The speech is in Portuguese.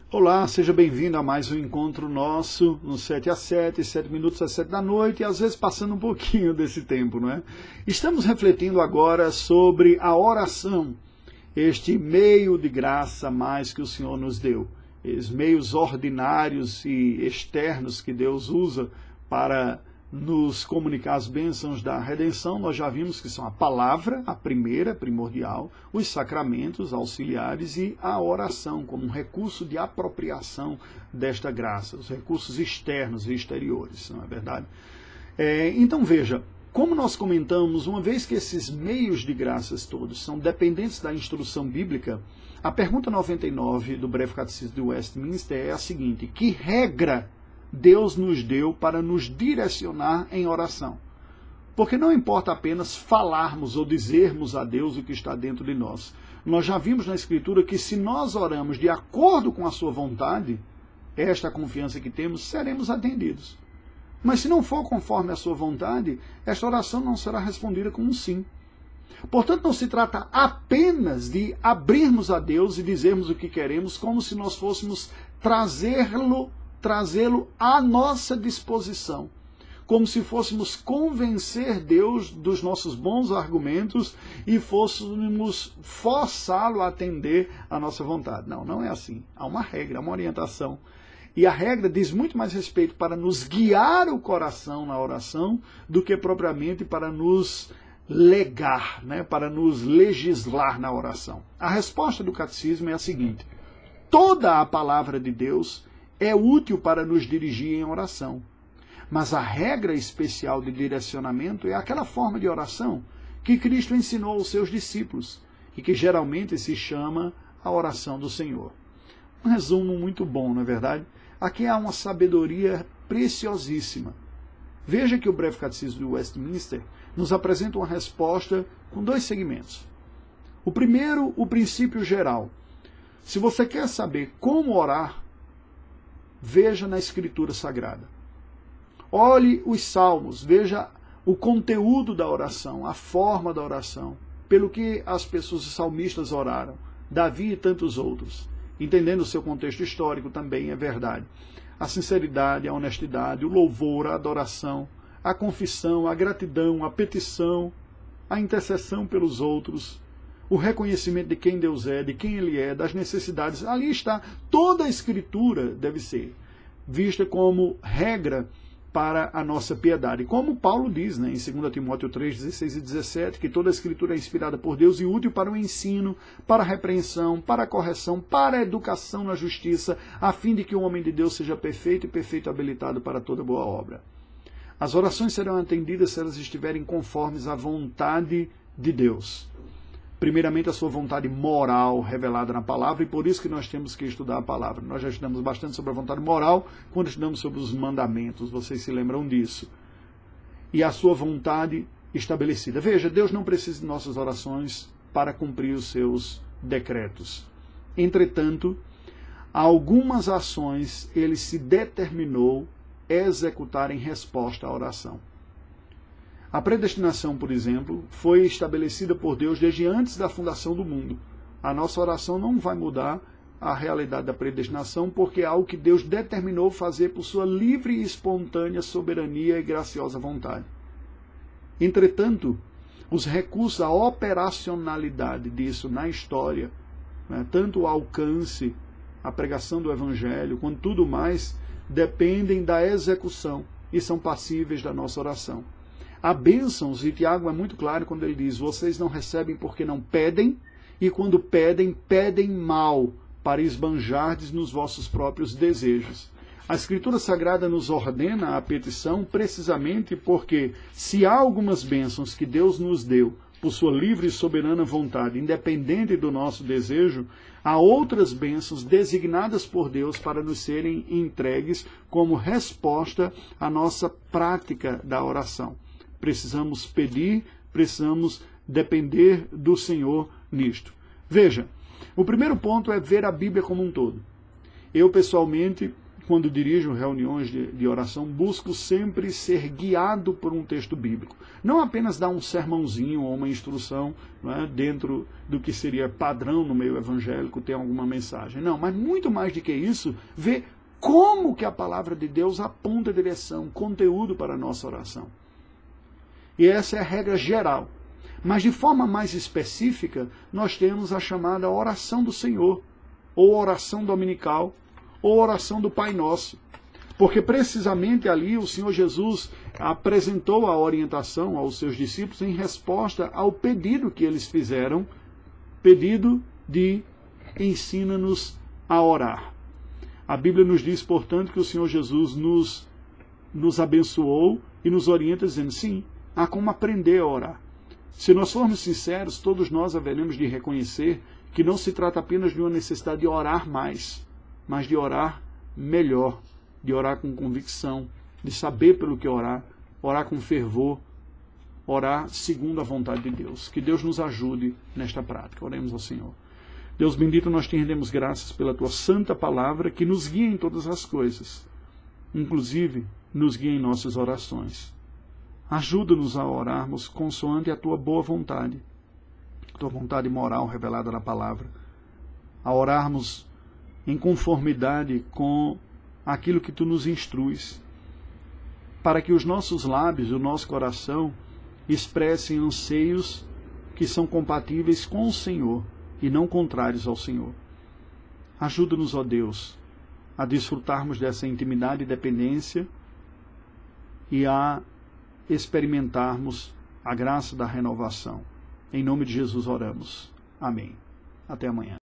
Olá, seja bem-vindo a mais um encontro nosso, no 7 às 7, 7 minutos às 7 da noite, e às vezes passando um pouquinho desse tempo, não é? Estamos refletindo agora sobre a oração, este meio de graça mais que o Senhor nos deu, os meios ordinários e externos que Deus usa para nos comunicar as bênçãos da redenção. Nós já vimos que são a palavra, a primeira, primordial, os sacramentos auxiliares e a oração como um recurso de apropriação desta graça, os recursos externos e exteriores, não é verdade? Então veja, como nós comentamos, uma vez que esses meios de graças todos são dependentes da instrução bíblica, a pergunta 99 do Breve Catecismo de Westminster é a seguinte: que regra Deus nos deu para nos direcionar em oração? Porque não importa apenas falarmos ou dizermos a Deus o que está dentro de nós. Nós já vimos na Escritura que se nós oramos de acordo com a sua vontade, esta confiança que temos, seremos atendidos. Mas se não for conforme a sua vontade, esta oração não será respondida com um sim. Portanto, não se trata apenas de abrirmos a Deus e dizermos o que queremos, como se nós fôssemos trazê-lo à nossa disposição, como se fôssemos convencer Deus dos nossos bons argumentos e fôssemos forçá-lo a atender a nossa vontade. Não, não é assim. Há uma regra, uma orientação. E a regra diz muito mais respeito para nos guiar o coração na oração do que propriamente para nos legar, para nos legislar na oração. A resposta do catecismo é a seguinte: toda a palavra de Deus é útil para nos dirigir em oração. Mas a regra especial de direcionamento é aquela forma de oração que Cristo ensinou aos seus discípulos e que geralmente se chama a oração do Senhor. Um resumo muito bom, não é verdade? Aqui há uma sabedoria preciosíssima. Veja que o Breve Catecismo de Westminster nos apresenta uma resposta com dois segmentos. O primeiro, o princípio geral. Se você quer saber como orar, veja na Escritura Sagrada. Olhe os salmos, veja o conteúdo da oração, a forma da oração, pelo que as pessoas salmistas oraram, Davi e tantos outros. Entendendo o seu contexto histórico também é verdade. A sinceridade, a honestidade, o louvor, a adoração, a confissão, a gratidão, a petição, a intercessão pelos outros, o reconhecimento de quem Deus é, de quem Ele é, das necessidades. Ali está. Toda a Escritura deve ser vista como regra para a nossa piedade. Como Paulo diz, em 2 Timóteo 3, 16 e 17, que toda a Escritura é inspirada por Deus e útil para o ensino, para a repreensão, para a correção, para a educação na justiça, a fim de que o homem de Deus seja perfeito e perfeito habilitado para toda boa obra. As orações serão atendidas se elas estiverem conformes à vontade de Deus. Primeiramente, a sua vontade moral revelada na palavra, e por isso que nós temos que estudar a palavra. Nós já estudamos bastante sobre a vontade moral quando estudamos sobre os mandamentos, vocês se lembram disso. E a sua vontade estabelecida. Veja, Deus não precisa de nossas orações para cumprir os seus decretos. Entretanto, algumas ações Ele se determinou executar em resposta à oração. A predestinação, por exemplo, foi estabelecida por Deus desde antes da fundação do mundo. A nossa oração não vai mudar a realidade da predestinação, porque é algo que Deus determinou fazer por sua livre e espontânea soberania e graciosa vontade. Entretanto, os recursos, a operacionalidade disso na história, tanto o alcance, a pregação do Evangelho, quanto tudo mais, dependem da execução e são passíveis da nossa oração. Há bênçãos, e Tiago é muito claro quando ele diz: vocês não recebem porque não pedem, e quando pedem, pedem mal, para esbanjardes nos vossos próprios desejos. A Escritura Sagrada nos ordena a petição precisamente porque, se há algumas bênçãos que Deus nos deu por sua livre e soberana vontade, independente do nosso desejo, há outras bênçãos designadas por Deus para nos serem entregues como resposta à nossa prática da oração. Precisamos pedir, precisamos depender do Senhor nisto. Veja, o primeiro ponto é ver a Bíblia como um todo. Eu, pessoalmente, quando dirijo reuniões de oração, busco sempre ser guiado por um texto bíblico. Não apenas dar um sermãozinho ou uma instrução, não é, dentro do que seria padrão no meio evangélico, ter alguma mensagem. Não, mas muito mais do que isso, ver como que a palavra de Deus aponta direção, conteúdo para a nossa oração. E essa é a regra geral. Mas de forma mais específica, nós temos a chamada oração do Senhor, ou oração dominical, ou oração do Pai Nosso. Porque precisamente ali o Senhor Jesus apresentou a orientação aos seus discípulos em resposta ao pedido que eles fizeram, pedido de ensina-nos a orar. A Bíblia nos diz, portanto, que o Senhor Jesus nos abençoou e nos orienta dizendo, sim, há como aprender a orar. Se nós formos sinceros, todos nós haveremos de reconhecer que não se trata apenas de uma necessidade de orar mais, mas de orar melhor, de orar com convicção, de saber pelo que orar, orar com fervor, orar segundo a vontade de Deus. Que Deus nos ajude nesta prática. Oremos ao Senhor. Deus bendito, nós te rendemos graças pela tua santa palavra que nos guia em todas as coisas, inclusive nos guia em nossas orações. Ajuda-nos a orarmos consoante a tua boa vontade moral revelada na palavra, a orarmos em conformidade com aquilo que tu nos instruis, para que os nossos lábios e o nosso coração expressem anseios que são compatíveis com o Senhor e não contrários ao Senhor. Ajuda-nos, ó Deus, a desfrutarmos dessa intimidade e dependência e a experimentarmos a graça da renovação. Em nome de Jesus oramos. Amém. Até amanhã.